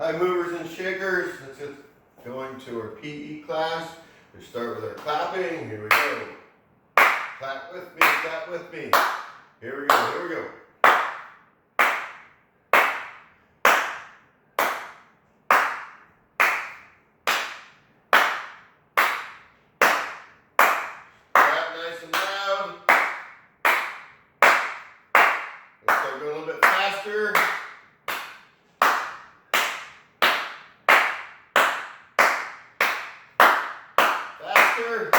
Hi movers and shakers, let's get going to our PE class. We start with our clapping, here we go. Clap with me, clap with me. Here we go, here we go. Clap nice and loud. Let's start going a little bit faster. Faster.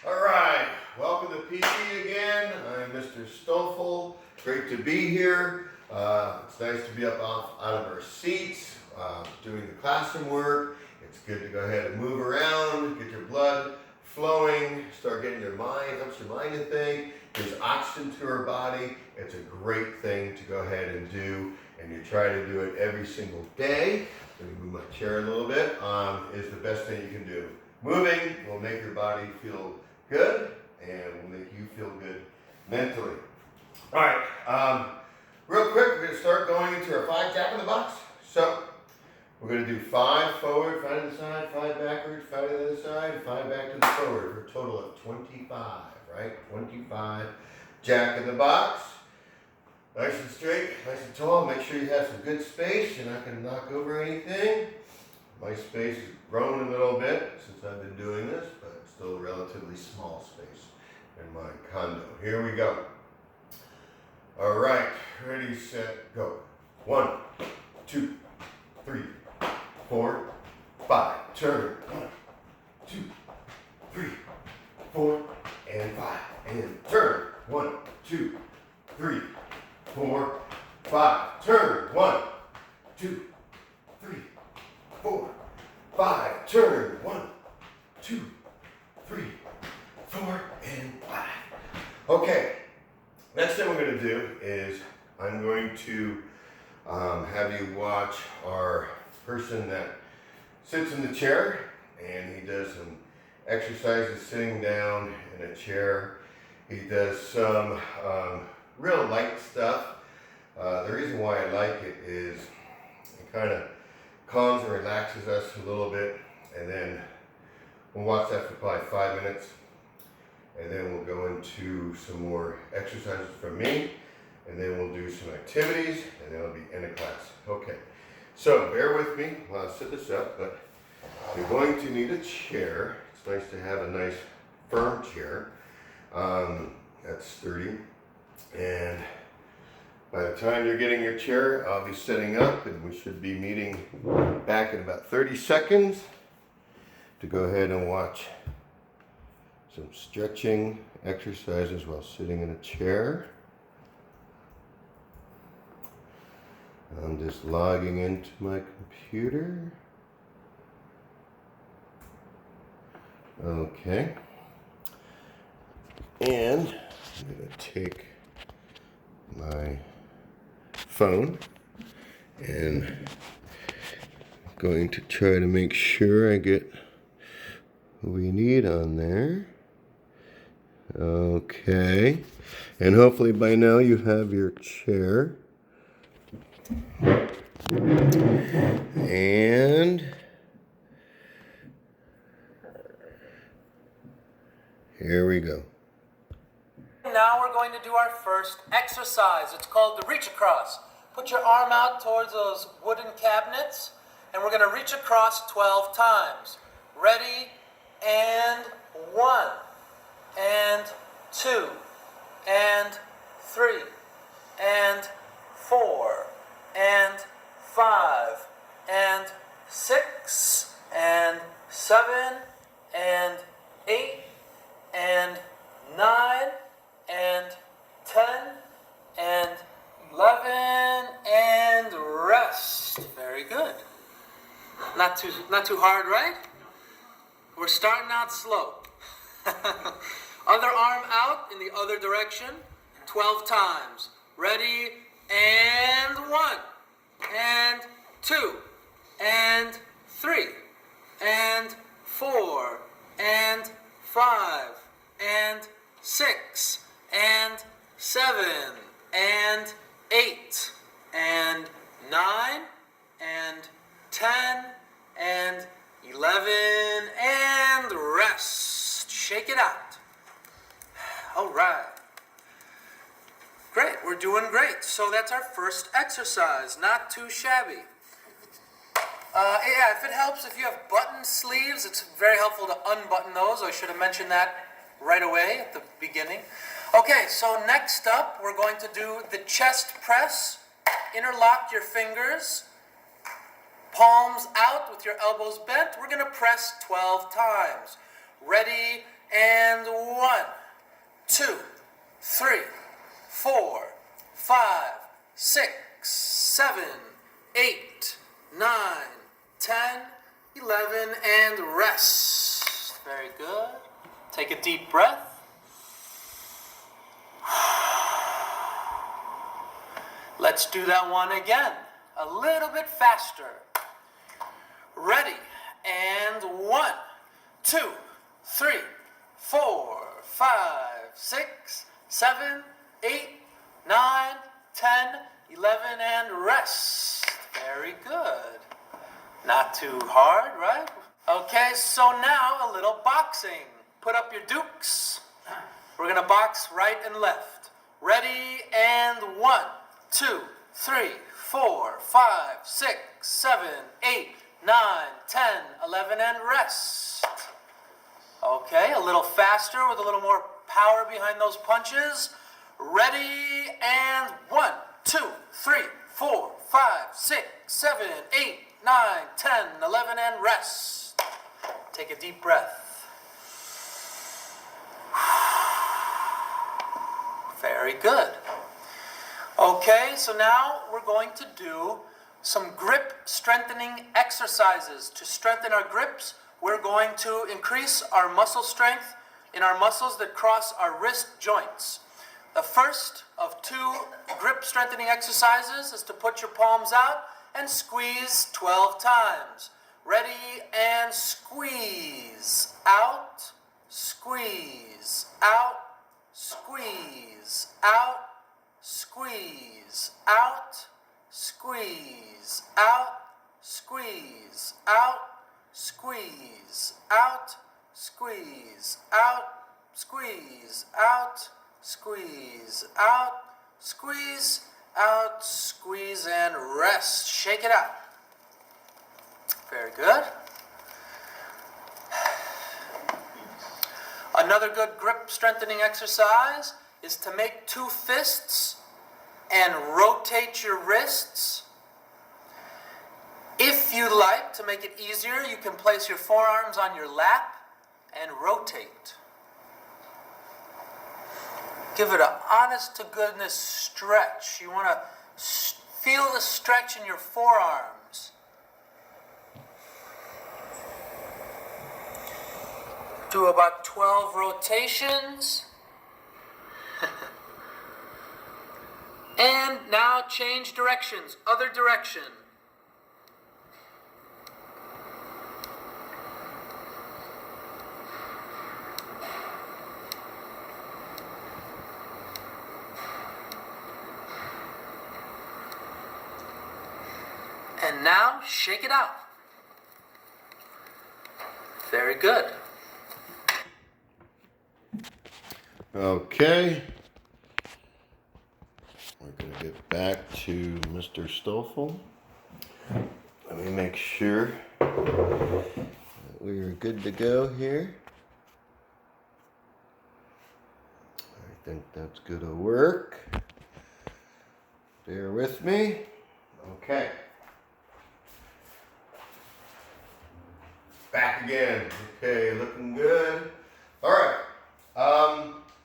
All right, welcome to PE again. I'm Mr. Stoffel. Great to be here. It's nice to be up out of our seats, doing the classroom work. It's good to go ahead and move around, get your blood flowing, start getting your mind, helps your mind to think. Gives oxygen to our body. It's a great thing to go ahead and do, and you try to do it every single day. Let me move my chair a little bit. Is the best thing you can do. Moving will make your body feel good and will make you feel good mentally. All right, real quick, we're going to start going into our 5 Jack in the Box. So we're going to do 5 forward, 5 to the side, 5 backwards, 5 to the other side, 5 back to the forward for a total of 25, right? 25 Jack in the Box. Nice and straight, nice and tall. Make sure you have some good space. You're not going to knock over anything. My space has grown a little bit since I've been doing this, but it's still a relatively small space in my condo. Here we go. All right, ready, set, go. 1, 2, 3, 4, 5. Turn. 1, 2, 3, 4, and 5. And turn. 1, 2, 3, 4, 5. Turn. 1, 2, 3, 4, 5. Turn. 1, 2, 3, 4, and 5. Okay. Next thing we're going to do is I'm going to have you watch our person that sits in the chair, and he does some exercises sitting down in a chair. He does some real light stuff. The reason why I like it is it kind of calms and relaxes us a little bit, and then we'll watch that for probably 5 minutes. And then we'll go into some more exercises from me, and then we'll do some activities, and then it'll be end of class. Okay, so bear with me while I set this up, but you're going to need a chair. It's nice to have a nice firm chair that's sturdy. And by the time you're getting your chair, I'll be setting up, and we should be meeting back in about 30 seconds to go ahead and watch some stretching exercises while sitting in a chair. I'm just logging into my computer. Okay. And I'm going to take my phone and I'm going to try to make sure I get what we need on there. Okay, and hopefully by now you have your chair. And here we go. Now we're going to do our first exercise. It's called the reach across. Put your arm out towards those wooden cabinets, and we're going to reach across 12 times. Ready? And 1. And 2, and 3, and 4, and 5, and 6, and 7, and 8, and 9, and 10, and 11, and rest. Very good. Not too hard, right? We're starting out slow. Other arm out in the other direction, 12 times. Ready, and 1, and 2, and 3, and 4, and 5, and 6, 8 and 9 and 10 and 11 and rest. Shake it out. All right. Great, we're doing great. So that's our first exercise. Not too shabby. Yeah, if it helps, if you have button sleeves, it's very helpful to unbutton those. I should have mentioned that right away at the beginning. Okay, so next up, we're going to do the chest press. Interlock your fingers, palms out with your elbows bent. We're going to press 12 times. Ready, and 1, 2, 3, 4, 5, 6, 7, 8, 9, 10, 11, and rest. Very good. Take a deep breath. Let's do that one again, a little bit faster. Ready, and 1, 2, 3, 4, 5, 6, 7, 8, 9, 10, 11, and rest. Very good. Not too hard, right? Okay, so now a little boxing. Put up your dukes. We're gonna box right and left. Ready, and 1, 2, 3, 4, 5, 6, 7, 8, 9, 10, 11, and rest. Okay, a little faster with a little more power behind those punches. Ready, and 1, 2, 3, 4, 5, 6, 7, 8, 9, 10, 11, and rest. Take a deep breath. Very good. Okay, so now we're going to do some grip strengthening exercises. To strengthen our grips, we're going to increase our muscle strength in our muscles that cross our wrist joints. The first of 2 grip strengthening exercises is to put your palms out and squeeze 12 times. Ready, and squeeze. Out, squeeze, out, squeeze, out, squeeze, out, squeeze, out, squeeze, out, squeeze, out, squeeze, out, squeeze, out, squeeze, out, squeeze, out, squeeze, and rest. Shake it out. Very good. Another good grip strengthening exercise is to make 2 fists and rotate your wrists. If you like, to make it easier, you can place your forearms on your lap and rotate. Give it an honest to goodness stretch. You want to feel the stretch in your forearms. Do about 12 rotations. And now change directions, other direction. And now shake it out. Very good. Okay. We're going to get back to Mr. Stoffel. Let me make sure that we are good to go here. I think that's going to work. Bear with me. Okay. Back again. Okay, looking good. All right.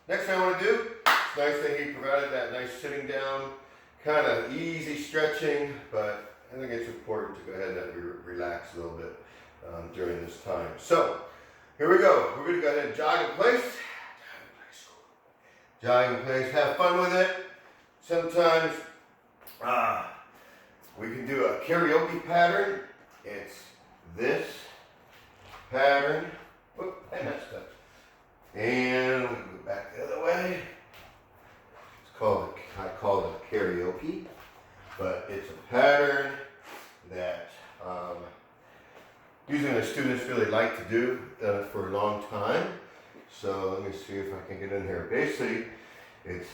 Next thing I want to do, it's nice that he provided that nice sitting down, kind of easy stretching, but I think it's important to go ahead and relax a little bit during this time. So, here we go. We're going to go ahead and jog in place. Jog in place. Have fun with it. Sometimes we can do a karaoke pattern. It's this pattern. Whoop, I messed up. And we go back the other way. It's I call it karaoke, but it's a pattern that usually the students really like to do for a long time. So let me see if I can get in here. Basically, it's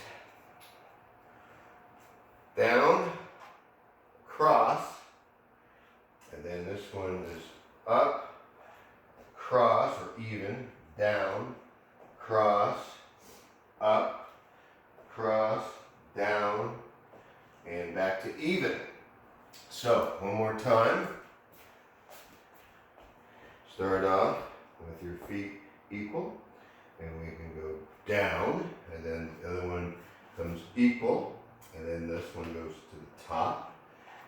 down, cross, and then this one is up, cross, or even, down, cross, up, cross, down, and back to even. So, one more time. Start off with your feet equal, and we can go down, and then the other one comes equal, and then this one goes to the top,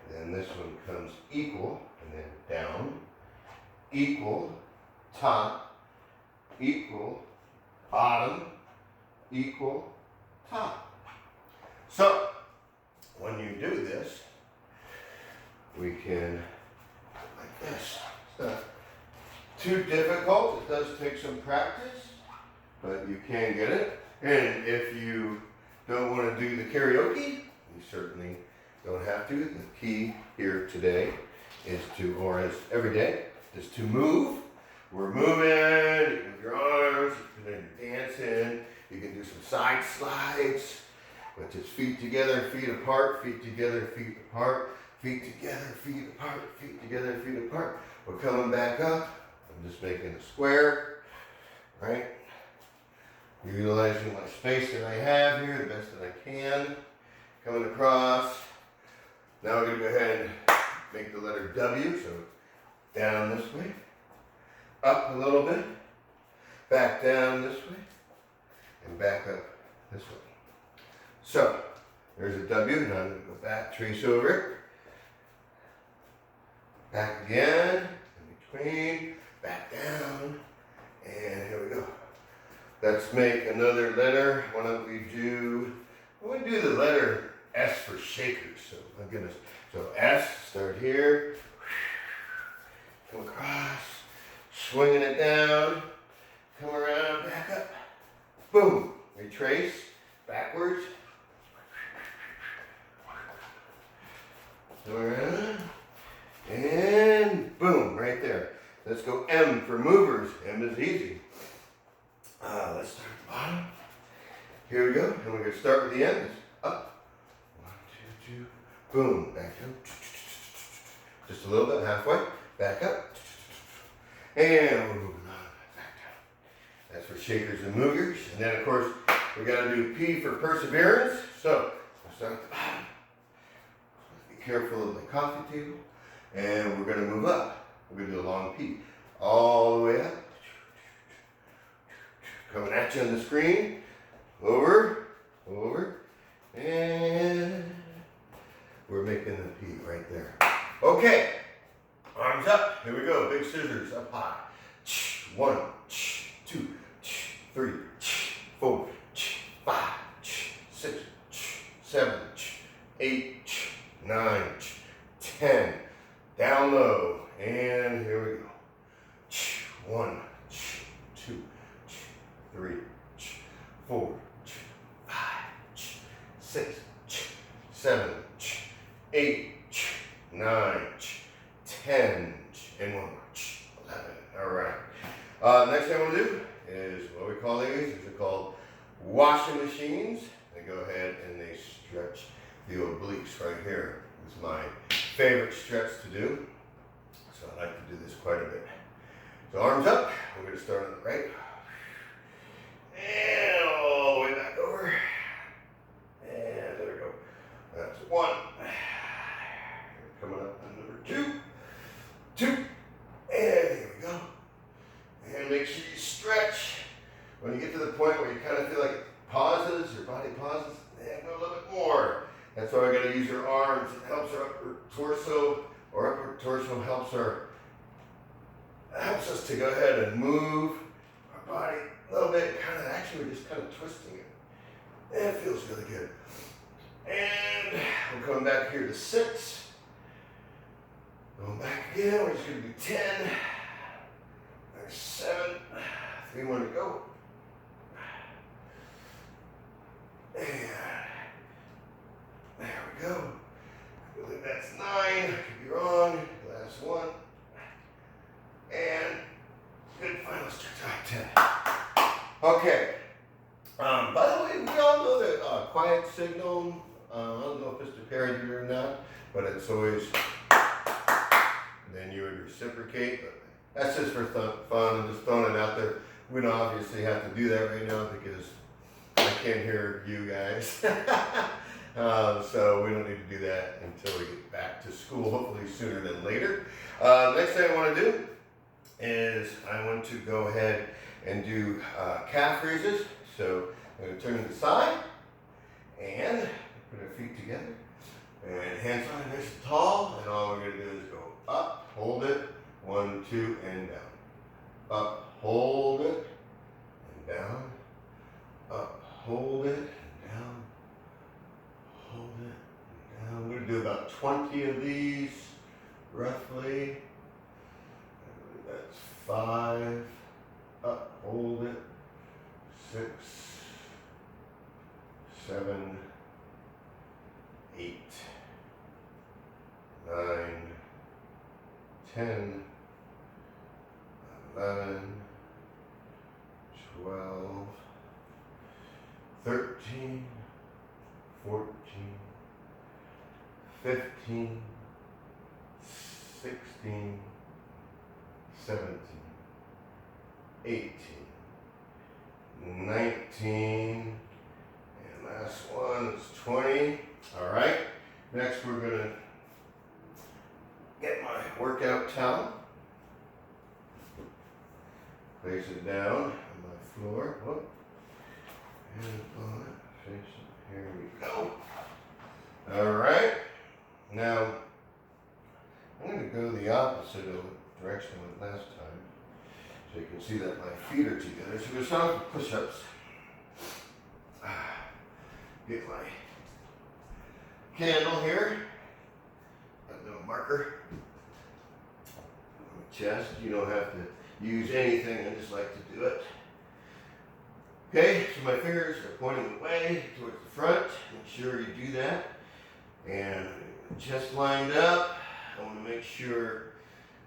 and then this one comes equal, and then down, equal, top, equal, bottom, equal, top. So, when you do this, we can, like this. It's not too difficult. It does take some practice, but you can get it. And if you don't want to do the karaoke, you certainly don't have to. The key here today is to, or as every day, is to move. We're moving, you can move your arms, you can dancing, you can do some side slides, with just feet together, feet apart, feet together, feet apart, feet together, feet apart, feet together, feet apart. We're coming back up. I'm just making a square, right? Utilizing my space that I have here the best that I can. Coming across. Now we're going to go ahead and make the letter W, so down this way, up a little bit, back down this way, and back up this way. So, there's a W, now I'm going to go back, trace over it, back again, in between, back down, and here we go. Let's make another letter. Why don't we do the letter S for shakers. So, my goodness. So S, start here, come across, swinging it down, come around, back up, boom, retrace, backwards, around, and boom, right there. Let's go M for movers. M is easy. Let's start at the bottom. Here we go. And we're going to start with the end. It's up. 1, 2, 2. Boom. Back down. Just a little bit. Halfway. Back up. And we're moving on. Back down. That's for shakers and movers. And then, of course, we got to do P for perseverance. So, we'll start at the bottom. Be careful of the coffee table. And we're going to move up. We're going to do a long P. All the way up. Coming at you on the screen. Over, over, and we're making the P right there. Okay, arms up. Here we go. Big scissors up high. 1, 2, 3, 4, 5, 6, 7, 8, 9, 10. Down low. And here we go. 1, 2, 3, 4, 5, 6, 7, 8, 9, 10, and 1 more. 11. All right. Next thing I'm going to do is what we call these. These are called washing machines. They go ahead and they stretch the obliques right here. This is my favorite stretch to do. So I like to do this quite a bit. So arms up. We're going to start on the right. And all the way back over. And there we go. That's 1. Coming up on number 2. 2. And here we go. And make sure you stretch. When you get to the point where you kind of feel like it pauses, your body pauses, and go a little bit more. That's why we got to use our arms. It helps our upper torso. Our upper torso helps us to go ahead and move our body a little bit. Actually, we're just kind of twisting it. And it feels really good. And we're coming back here to 6. Going back again. We're just going to do 10. There's 7. 3 more to go. And There we go. I believe that's 9. I could be wrong. Last one. And good. Final stretch. 10. Okay. By the way, we all know that quiet signal. I don't know if Mr. Perry did it or not, but it's always. Then you would reciprocate. But that's just for fun and just throwing it out there. We don't obviously have to do that right now because I can't hear you guys. So we don't need to do that until we get back to school, hopefully sooner than later. Next thing I want to do is I want to go ahead and do calf raises. So I'm going to turn to the side and put our feet together and hands on nice and tall. And all we're going to do is go up, hold it, 1, 2, and down. Up, hold it, and down. Up, hold it, and down. Hold it, and down. I'm going to do about 20 of these, roughly. That's 5. Up, hold it. 6, 7, 8, 9, 10, 11, 12, 13, 14, 15, 16, 17, 18, 19, and last one is 20. All right, next we're gonna get my workout towel, place it down on my floor. Whoop. And on it, face it. Here we go. All right, now I'm gonna go the opposite of the direction I went last time. So you can see that my feet are together. So we're going to start with push-ups. Get my candle here. Got a little marker on my chest. You don't have to use anything. I just like to do it. Okay, so my fingers are pointing away towards the front. Make sure you do that. And chest lined up. I want to make sure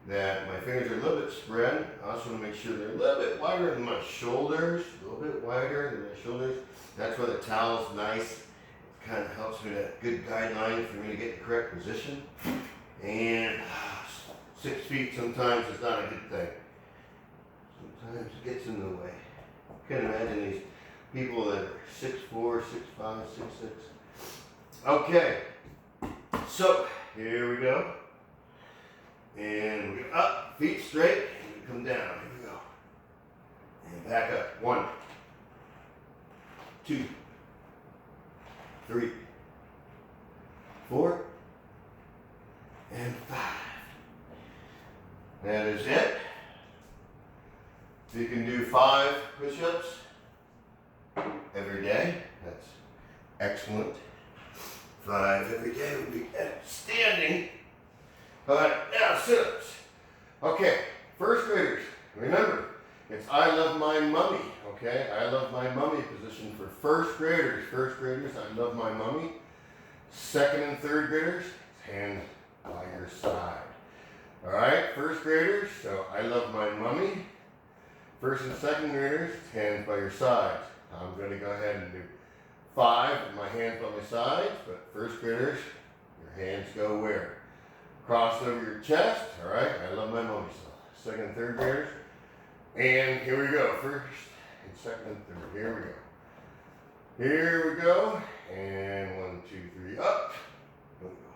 that my fingers are a little bit spread. I also want to make sure they're a little bit wider than my shoulders, a little bit wider than my shoulders. That's why the towel's nice. It kind of helps me to have a good guideline for me to get the correct position. And 6 feet sometimes is not a good thing. Sometimes it gets in the way. You can imagine these people that are 6'4", 6'5", 6'6". Okay, so here we go. And we go up, feet straight, and we come down. Here we go. And back up. 1, 2, 3, 4, and 5. That is it. You can do 5 push-ups every day. That's excellent. 5 every day would be outstanding. All right, now sit-ups. Okay, first graders, remember, it's I love my mummy, okay? I love my mummy position for first graders. First graders, I love my mummy. Second and third graders, it's hands by your side. All right, first graders, so I love my mummy. First and second graders, it's hands by your sides. I'm going to go ahead and do 5 with my hands by my sides, but first graders, your hands go where? Cross over your chest, all right? I love my mummy still. Second and third graders. And here we go. First and second and third. Here we go. Here we go. And 1, 2, 3, up.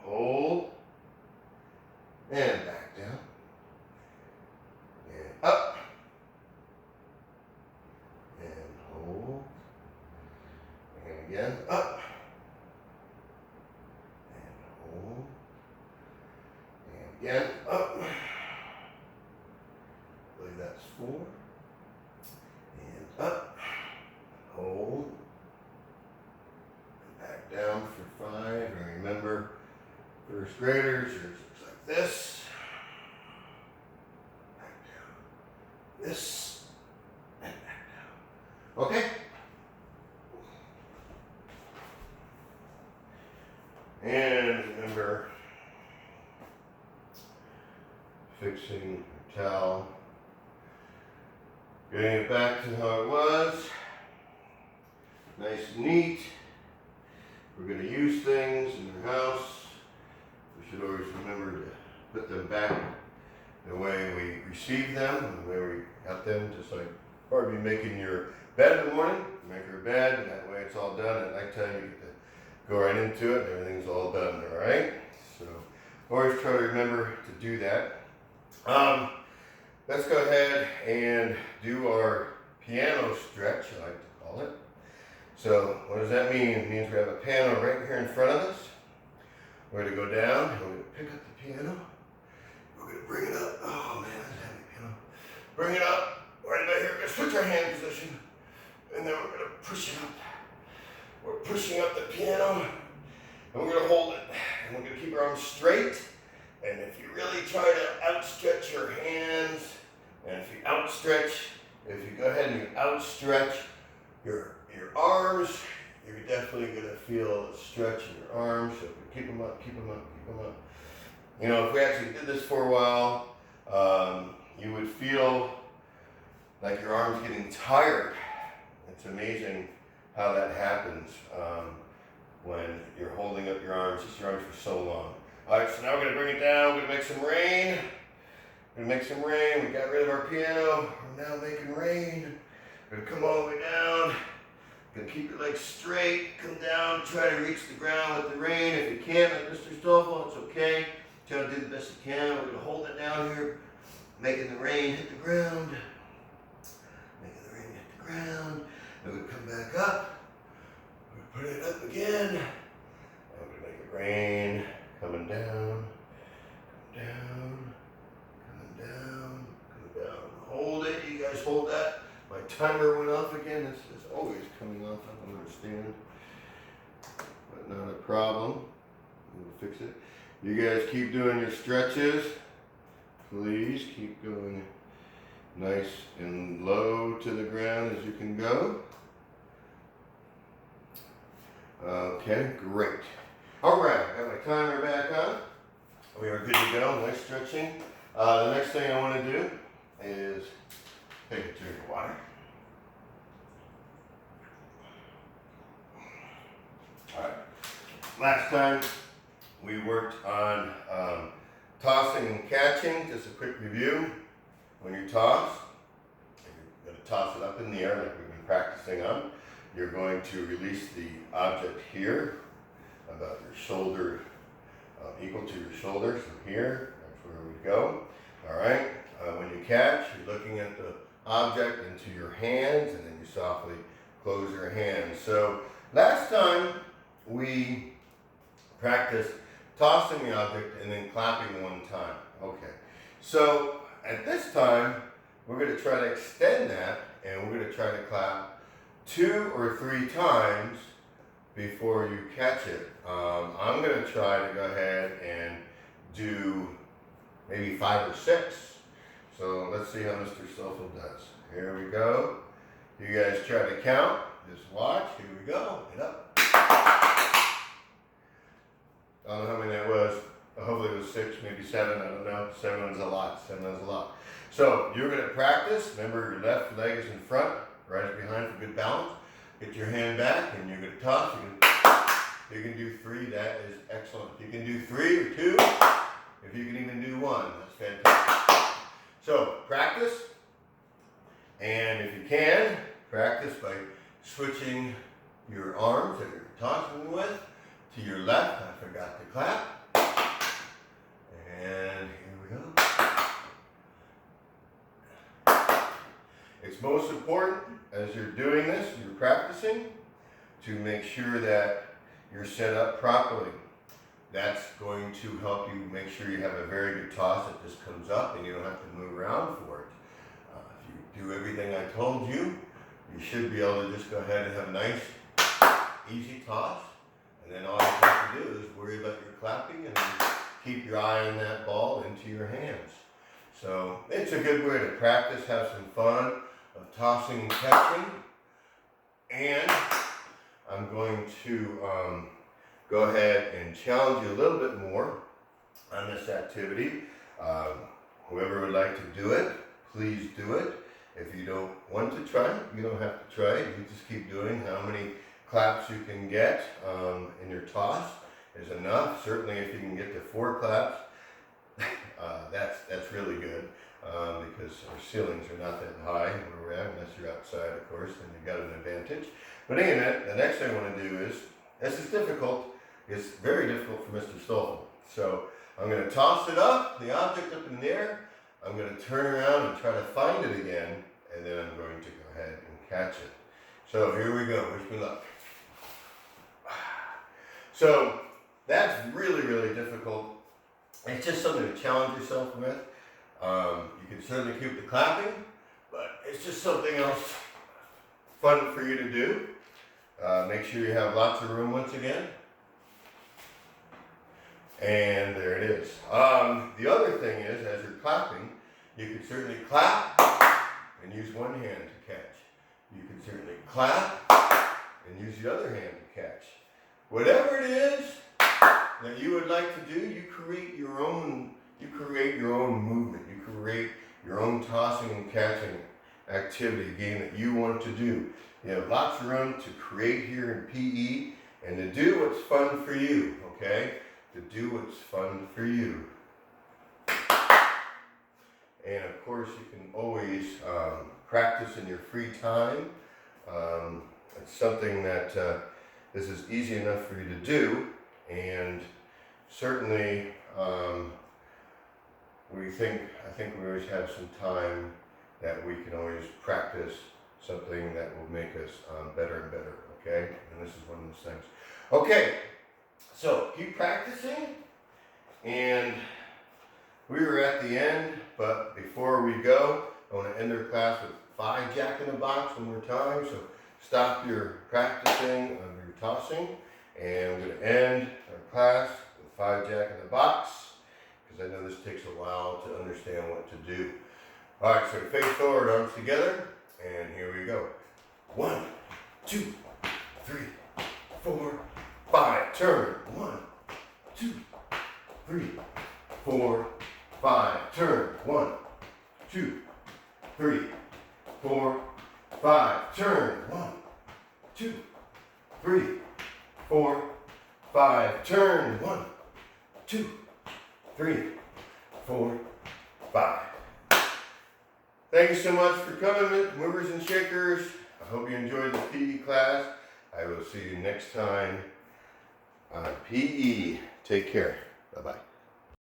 Hold. And back down. And up. And hold. And again, up. And hold. Again, up. I believe that's 4. And up. Hold. And back down for 5. And remember, first graders, yours looks like this. Back down. This. And back down. Okay? And remember, fixing your towel, getting it back to how it was, nice and neat. We're going to use things in your house. We should always remember to put them back the way we receive them, and the way we got them, just like probably making your bed in the morning. Make your bed, and that way it's all done. At nighttime, you get to go right into it, and everything's all done, all right? So always try to remember to do that. Let's go ahead and do our piano stretch, I like to call it. So what does that mean? It means we have a piano right here in front of us. We're going to go down, and we're going to pick up the piano. We're going to bring it up. Oh man, that's a heavy piano. Bring it up right about here. We're going to switch our hand position, and then we're going to push it up. We're pushing up the piano, and we're going to hold it. And we're going to keep our arms straight. And if you really try to outstretch your hands, and if you outstretch, if you go ahead and you outstretch your arms, you're definitely going to feel a stretch in your arms. So keep them up, keep them up, keep them up. You know, if we actually did this for a while, you would feel like your arms getting tired. It's amazing how that happens when you're holding up your arms for so long. All right, so now we're going to bring it down. We're going to make some rain. We're going to make some rain. We got rid of our piano. We're now making rain. We're going to come all the way down. We're going to keep your legs straight. Come down. Try to reach the ground with the rain. If you can't, like Mr. Stoffel, it's okay. Try to do the best you can. We're going to hold it down here, making the rain hit the ground. Making the rain hit the ground. Then we come back up. We put it up again. And we're going to make it rain. Coming down, coming down. Hold it. You guys hold that. My timer went off again. It's always coming off. I don't understand. But not a problem. We'll fix it. You guys keep doing your stretches. Please keep going nice and low to the ground as you can go. Okay, great. All right, I got my timer back on. We are good to go. Nice stretching. The next thing I want to do is take a drink of water. All right. Last time we worked on tossing and catching. Just a quick review. When you toss, you're going to toss it up in the air like we've been practicing on. You're going to release the object here, about your shoulder, equal to your shoulder, so here, that's where we go. All right, when you catch, you're looking at the object into your hands, and then you softly close your hands. So last time we practiced tossing the object and then clapping one time. Okay, so at this time, we're going to try to extend that, and we're going to try to clap 2 or 3 times before you catch it. I'm going to try to go ahead and do maybe 5 or 6. So let's see how Mr. Stoffel does. Here we go. You guys try to count. Just watch. Here we go. Get up. I don't know how many that was. Hopefully it was 6, maybe 7. I don't know. 7 is a lot. 7 is a lot. So you're going to practice. Remember, your left leg is in front, right behind for good balance. Get your hand back, and you're going to toss. You can do 3. That is excellent. You can do 3 or 2. If you can even do 1, that's fantastic. So practice, and if you can, practice by switching your arms that you're tossing with to your left. I forgot to clap. And here we go. It's most important as you're doing this, you're practicing, to make sure that you're set up properly. That's going to help you make sure you have a very good toss that just comes up and you don't have to move around for it. If you do everything I told you, you should be able to just go ahead and have a nice, easy toss. And then all you have to do is worry about your clapping and then keep your eye on that ball into your hands. So it's a good way to practice, have some fun of tossing and catching. And I'm going to go ahead and challenge you a little bit more on this activity. Whoever would like to do it, please do it. If you don't want to try it, you don't have to try it. You just keep doing. How many claps you can get in your toss is enough. Certainly if you can get to 4 claps, that's really good, because our ceilings are not that high where we're at, unless you're outside, of course, then you've got an advantage. But anyway, the next thing I want to do is, this is difficult. It's very difficult for Mr. Stoffel. So I'm going to toss it up, the object up in the air. I'm going to turn around and try to find it again, and then I'm going to go ahead and catch it. So here we go. Wish me luck. So that's really, really difficult. It's just something to challenge yourself with. You can certainly keep the clapping, but it's just something else fun for you to do. Make sure you have lots of room once again. And there it is. The other thing is, as you're clapping, you can certainly clap and use one hand to catch. You can certainly clap and use the other hand to catch. Whatever it is that you would like to do, you create your own movement. You create your own tossing and catching activity, game that you want to do. You have lots of room to create here in PE and to do what's fun for you, okay? To do what's fun for you. And of course, you can always practice in your free time. It's something that this is easy enough for you to do, and certainly I think we always have some time that we can always practice something that will make us better and better, okay? And this is one of those things. Okay, so keep practicing, and we were at the end, but before we go, I want to end our class with 5 Jack in the Box one more time. So stop your practicing of your tossing, and we're going to end our class with 5 Jack in the Box, because I know this takes a while to understand what to do. All right, so face forward, arms together, and here we go. 1, 2, 3, 4, 5. Turn. 1, 2, 3, 4, 5. Turn. 1, 2, 3, 4, 5. Turn. 1, 2, 3, 4, 5. Turn. 1, 2, 3, 4, 5. Thank you so much for coming, movers and shakers. I hope you enjoyed the PE class. I will see you next time on PE. Take care. Bye-bye.